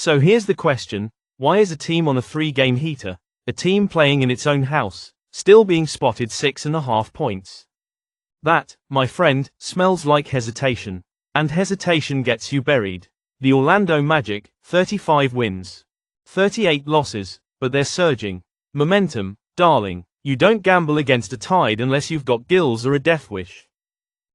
So here's the question, why is a team on a 3-game heater, a team playing in its own house, still being spotted 6.5 points? That, my friend, smells like hesitation. And hesitation gets you buried. The Orlando Magic, 35 wins. 38 losses, but they're surging. Momentum, darling. You don't gamble against a tide unless you've got gills or a death wish.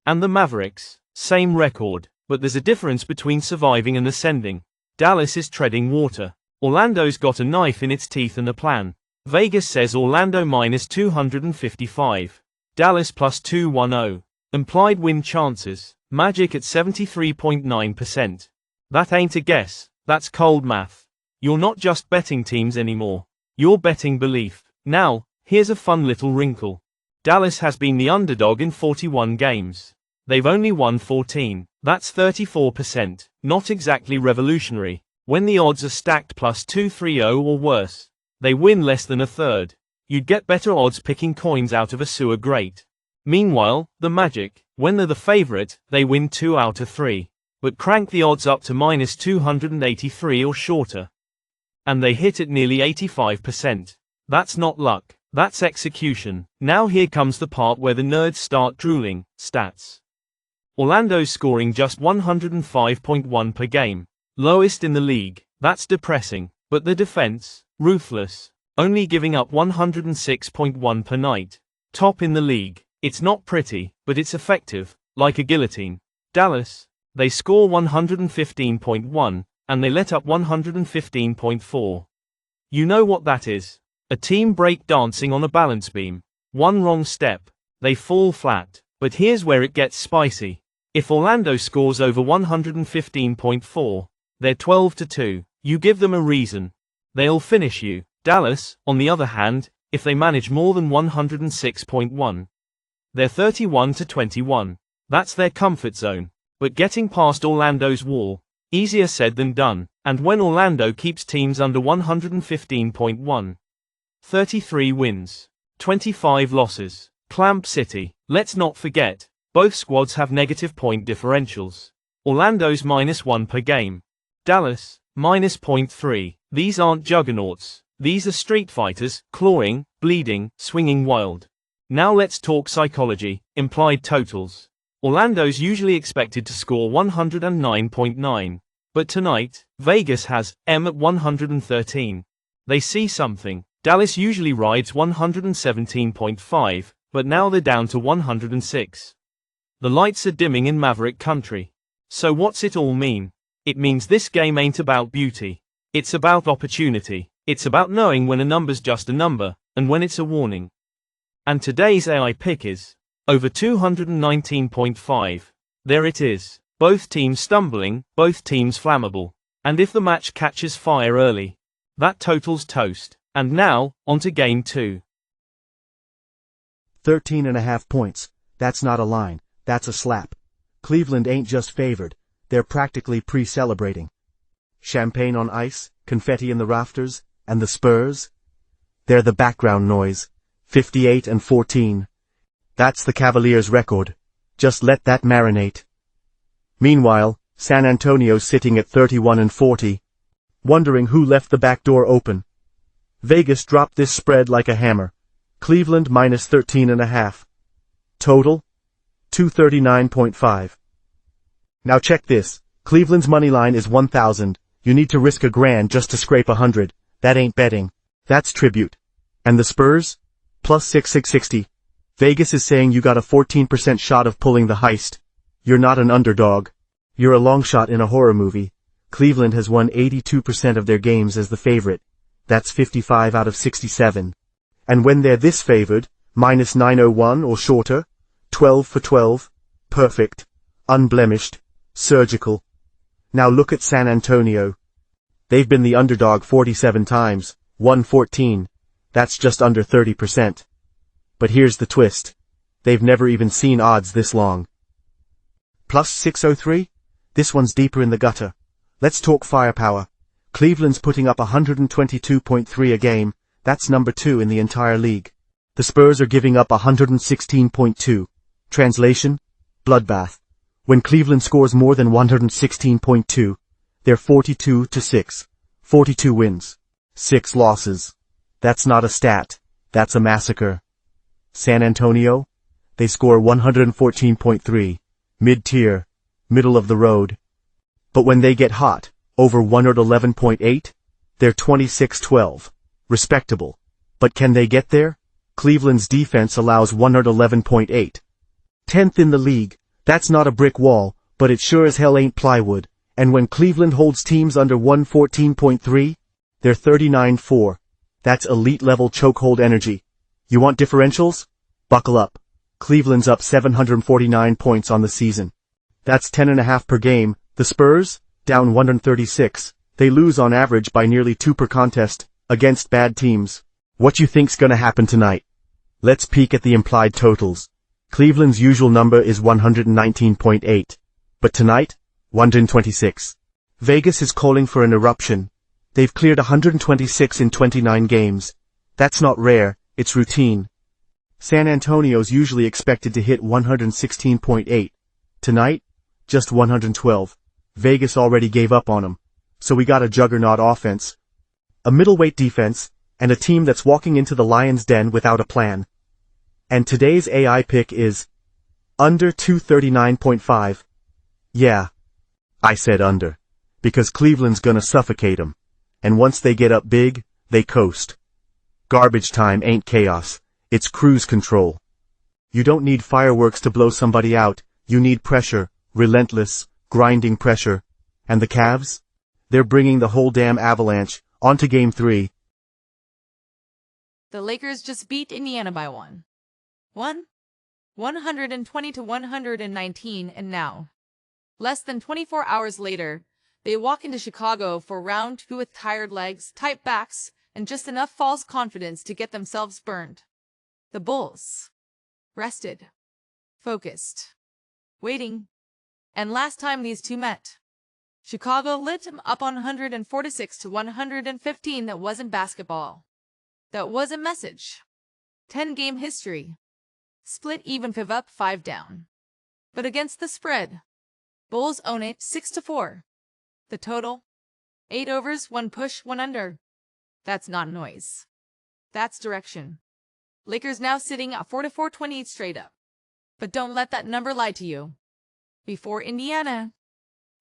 And the Mavericks, same record, but there's a difference between surviving and ascending. Dallas is treading water. Orlando's got a knife in its teeth and a plan. Vegas says Orlando minus 255. Dallas plus 210. Implied win chances. Magic at 73.9%. That ain't a guess, that's cold math. You're not just betting teams anymore. You're betting belief. Now, here's a fun little wrinkle. Dallas has been the underdog in 41 games. They've only won 14. That's 34%. Not exactly revolutionary. When the odds are stacked plus 230 or worse, they win less than a third. You'd get better odds picking coins out of a sewer grate. Meanwhile, the Magic, when they're the favorite, they win 2 out of 3. But crank the odds up to minus 283 or shorter. And they hit at nearly 85%. That's not luck, that's execution. Now here comes the part where the nerds start drooling. Stats. Orlando's scoring just 105.1 per game. Lowest in the league. That's depressing. But the defense, ruthless. Only giving up 106.1 per night. Top in the league. It's not pretty, but it's effective, like a guillotine. Dallas, they score 115.1, and they let up 115.4. You know what that is? A team break dancing on a balance beam. One wrong step, they fall flat. But here's where it gets spicy. If Orlando scores over 115.4, they're 12-2. You give them a reason. They'll finish you. Dallas, on the other hand, if they manage more than 106.1, they're 31-21. That's their comfort zone. But getting past Orlando's wall, easier said than done. And when Orlando keeps teams under 115.1, 33 wins, 25 losses. Clamp City. Let's not forget, both squads have negative point differentials. Orlando's -1 per game. Dallas, -0.3. These aren't juggernauts. These are street fighters, clawing, bleeding, swinging wild. Now let's talk psychology, implied totals. Orlando's usually expected to score 109.9. But tonight, Vegas has M at 113. They see something. Dallas usually rides 117.5, but now they're down to 106. The lights are dimming in Maverick country. So what's it all mean? It means this game ain't about beauty. It's about opportunity. It's about knowing when a number's just a number, and when it's a warning. And today's AI pick is over 219.5. There it is. Both teams stumbling, both teams flammable. And if the match catches fire early, that total's toast. And now, on to game 2. 13.5 points. That's not a line, that's a slap. Cleveland ain't just favored, they're practically pre-celebrating. Champagne on ice, confetti in the rafters, and the Spurs? They're the background noise. 58-14. That's the Cavaliers' record. Just let that marinate. Meanwhile, San Antonio's sitting at 31-40. Wondering who left the back door open. Vegas dropped this spread like a hammer. Cleveland -13.5. Total? 239.5. Now check this. Cleveland's money line is 1,000. You need to risk $1,000 just to scrape 100. That ain't betting. That's tribute. And the Spurs? Plus 660. Vegas is saying you got a 14% shot of pulling the heist. You're not an underdog. You're a long shot in a horror movie. Cleveland has won 82% of their games as the favorite. That's 55 out of 67. And when they're this favored, -901 or shorter, 12 for 12, perfect, unblemished, surgical. Now look at San Antonio. They've been the underdog 47 times, won 14. That's just under 30%. But here's the twist. They've never even seen odds this long. Plus 603? This one's deeper in the gutter. Let's talk firepower. Cleveland's putting up 122.3 a game. That's number 2 in the entire league. The Spurs are giving up 116.2. Translation? Bloodbath. When Cleveland scores more than 116.2, they're 42-6. 42 wins. 6 losses. That's not a stat. That's a massacre. San Antonio? They score 114.3. Mid-tier. Middle of the road. But when they get hot, over 111.8? They're 26-12. Respectable. But can they get there? Cleveland's defense allows 111.8. 10th in the league. That's not a brick wall, but it sure as hell ain't plywood. And when Cleveland holds teams under 114.3, they're 39-4. That's elite-level chokehold energy. You want differentials? Buckle up. Cleveland's up 749 points on the season. That's 10.5 per game. The Spurs? Down 136. They lose on average by nearly 2 per contest, against bad teams. What you think's gonna happen tonight? Let's peek at the implied totals. Cleveland's usual number is 119.8. But tonight? 126. Vegas is calling for an eruption. They've cleared 126 in 29 games. That's not rare, it's routine. San Antonio's usually expected to hit 116.8. Tonight? Just 112. Vegas already gave up on them. So we got a juggernaut offense, a middleweight defense, and a team that's walking into the lion's den without a plan. And today's AI pick is under 239.5. Yeah. I said under. Because Cleveland's gonna suffocate 'em. And once they get up big, they coast. Garbage time ain't chaos. It's cruise control. You don't need fireworks to blow somebody out. You need pressure. Relentless, grinding pressure. And the Cavs? They're bringing the whole damn avalanche. On to Game 3. The Lakers just beat Indiana by 120-119, and now, less than 24 hours later, they walk into Chicago for round 2 with tired legs, tight backs, and just enough false confidence to get themselves burned. The Bulls. Rested. Focused. Waiting. And last time these two met, Chicago lit them up on 146-115. That wasn't basketball. That was a message. 10-game history. Split even, 5 up, 5 down. But against the spread, Bulls own it 6-4. The total? 8 overs, 1 push, 1 under. That's not noise. That's direction. Lakers now sitting at 44-28 straight up. But don't let that number lie to you. Before Indiana,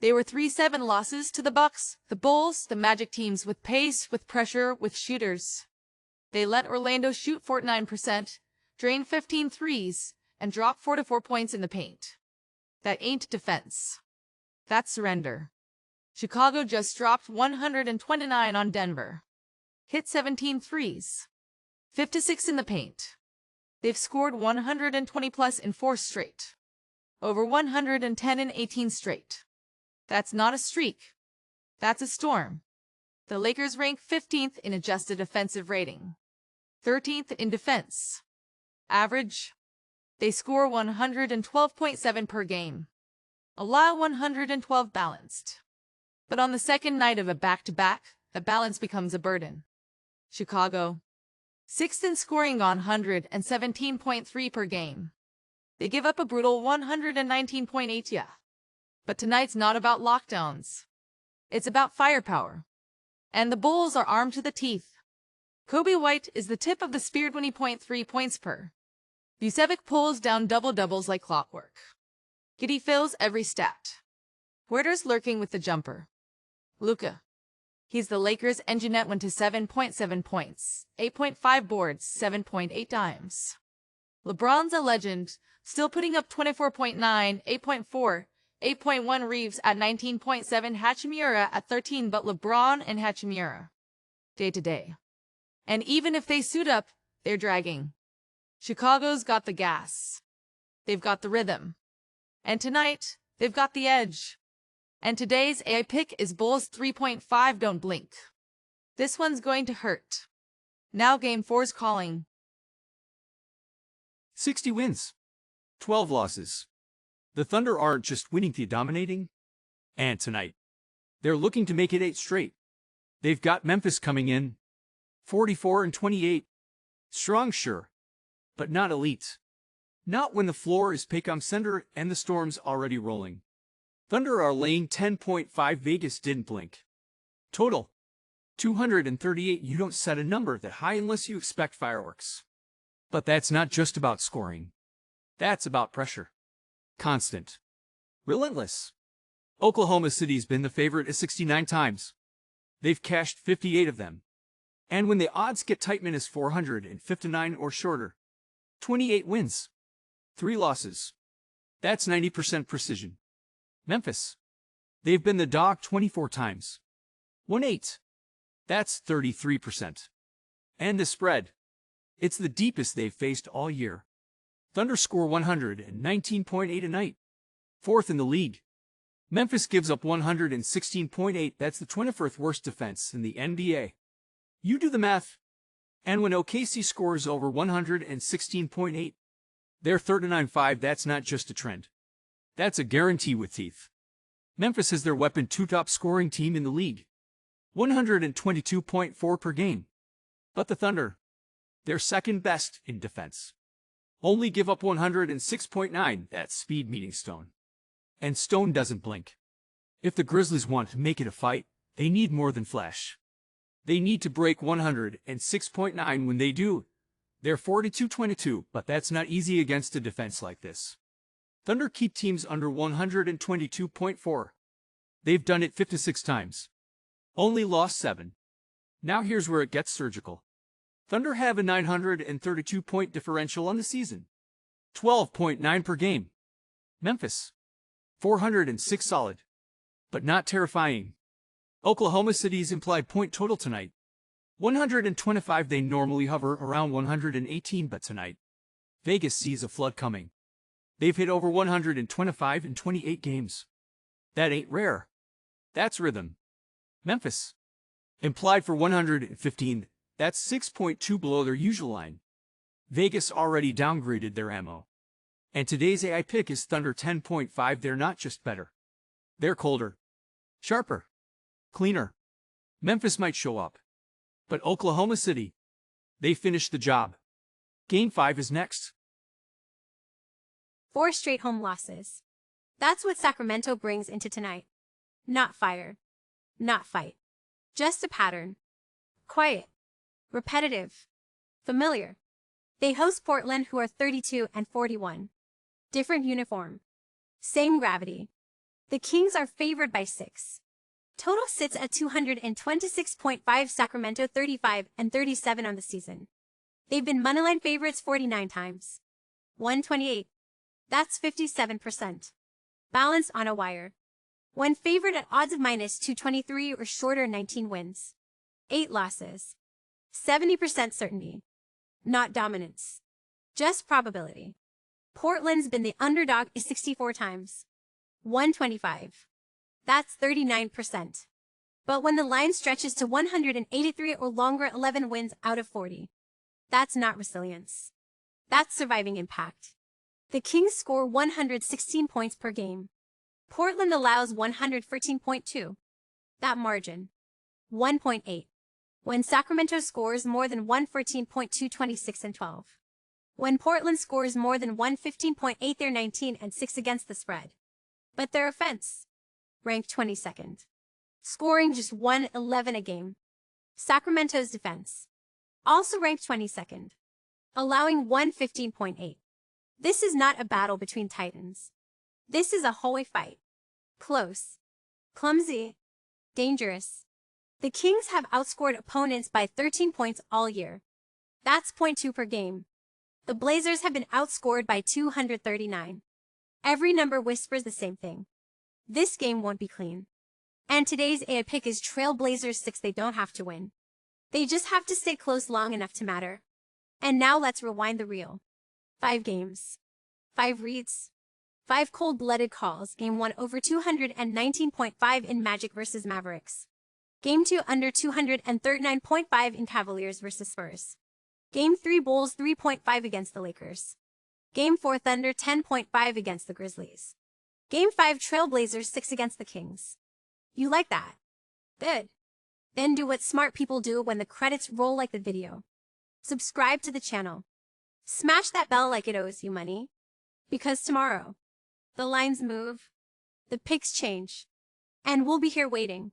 they were 3-7 losses to the Bucks, the Bulls, the Magic, teams with pace, with pressure, with shooters. They let Orlando shoot 49%, drain 15 threes, and drop 4 points in the paint. That ain't defense. That's surrender. Chicago just dropped 129 on Denver. Hit 17 threes. 56 in the paint. They've scored 120 plus in 4 straight. Over 110 in 18 straight. That's not a streak. That's a storm. The Lakers rank 15th in adjusted offensive rating. 13th in defense. Average. They score 112.7 per game. Allow 112 balanced. But on the second night of a back-to-back, the balance becomes a burden. Chicago. 6th in scoring on 117.3 per game. They give up a brutal 119.8. Yeah. But tonight's not about lockdowns. It's about firepower. And the Bulls are armed to the teeth. Kobe White is the tip of the spear, 20.3 points per. Vucevic pulls down double-doubles like clockwork. Giddey fills every stat. Huerter's lurking with the jumper. Luka. He's the Lakers' engine at 1 to 7.7 points, 8.5 boards, 7.8 dimes. LeBron's a legend, still putting up 24.9, 8.4, 8.1. Reeves at 19.7, Hachimura at 13, but LeBron and Hachimura, day to day. And even if they suit up, they're dragging. Chicago's got the gas. They've got the rhythm. And tonight, they've got the edge. And today's AI pick is Bulls 3.5. Don't blink. This one's going to hurt. Now Game 4's calling. 60 wins. 12 losses. The Thunder aren't just winning, they're dominating. And tonight, they're looking to make it 8 straight. They've got Memphis coming in. 44-28. Strong, sure. But not elite. Not when the floor is Paycom Center and the storm's already rolling. Thunder are laying 10.5. Vegas didn't blink. Total. 238. You don't set a number that high unless you expect fireworks. But that's not just about scoring. That's about pressure. Constant. Relentless. Oklahoma City's been the favorite 69 times. They've cashed 58 of them. And when the odds get tight, minus 459 or shorter, 28 wins. 3 losses. That's 90% precision. Memphis. They've been the dog 24 times. 1-8. That's 33%. And the spread. It's the deepest they've faced all year. Thunder score 119.8 a night. 4th in the league. Memphis gives up 116.8. That's the 21st worst defense in the NBA. You do the math. And when OKC scores over 116.8, they're 39.5. That's not just a trend. That's a guarantee with teeth. Memphis has their weapon, 2 top scoring team in the league. 122.4 per game. But the Thunder, they're second best in defense. Only give up 106.9. That's speed meeting Stone. And Stone doesn't blink. If the Grizzlies want to make it a fight, they need more than flash. They need to break 106.9. When they do, they're 42-22, but that's not easy against a defense like this. Thunder keep teams under 122.4. They've done it 56 times. Only lost 7. Now here's where it gets surgical. Thunder have a 932-point differential on the season. 12.9 per game. Memphis. 406 solid. But not terrifying. Oklahoma City's implied point total tonight. 125. They normally hover around 118, but tonight, Vegas sees a flood coming. They've hit over 125 in 28 games. That ain't rare. That's rhythm. Memphis. Implied for 115. That's 6.2 below their usual line. Vegas already downgraded their ammo. And today's AI pick is Thunder 10.5. They're not just better. They're colder. Sharper. Cleaner. Memphis might show up. But Oklahoma City, they finished the job. Game 5 is next. 4 straight home losses. That's what Sacramento brings into tonight. Not fire. Not fight. Just a pattern. Quiet. Repetitive. Familiar. They host Portland, who are 32-41. Different uniform. Same gravity. The Kings are favored by 6. Total sits at 226.5. Sacramento 35-37 on the season. They've been moneyline favorites 49 times. 128. That's 57%. Balanced on a wire. When favored at odds of minus 223 or shorter, 19 wins. 8 losses. 70% certainty. Not dominance. Just probability. Portland's been the underdog 64 times. 125. That's 39%. But when the line stretches to 183 or longer, 11 wins out of 40. That's not resilience. That's surviving impact. The Kings score 116 points per game. Portland allows 114.2. That margin. 1.8. When Sacramento scores more than 114.2, 26-12. When Portland scores more than 115.8, they're 19-6 against the spread. But their offense, ranked 22nd. Scoring just 111 a game. Sacramento's defense, also ranked 22nd. Allowing 115.8. This is not a battle between titans. This is a hallway fight. Close. Clumsy. Dangerous. The Kings have outscored opponents by 13 points all year. That's 0.2 per game. The Blazers have been outscored by 239. Every number whispers the same thing. This game won't be clean. And today's AI pick is Trailblazers 6. They don't have to win. They just have to stay close long enough to matter. And now let's rewind the reel. 5 games. 5 reads. 5 cold-blooded calls. Game 1 over 219.5 in Magic versus Mavericks. Game 2 under 239.5 in Cavaliers versus Spurs. Game 3 Bulls 3.5 against the Lakers. Game 4 Thunder 10.5 against the Grizzlies. Game 5 Trailblazers 6 against the Kings. You like that? Good. Then do what smart people do when the credits roll, like the video. Subscribe to the channel. Smash that bell like it owes you money. Because tomorrow, the lines move, the picks change, and we'll be here waiting.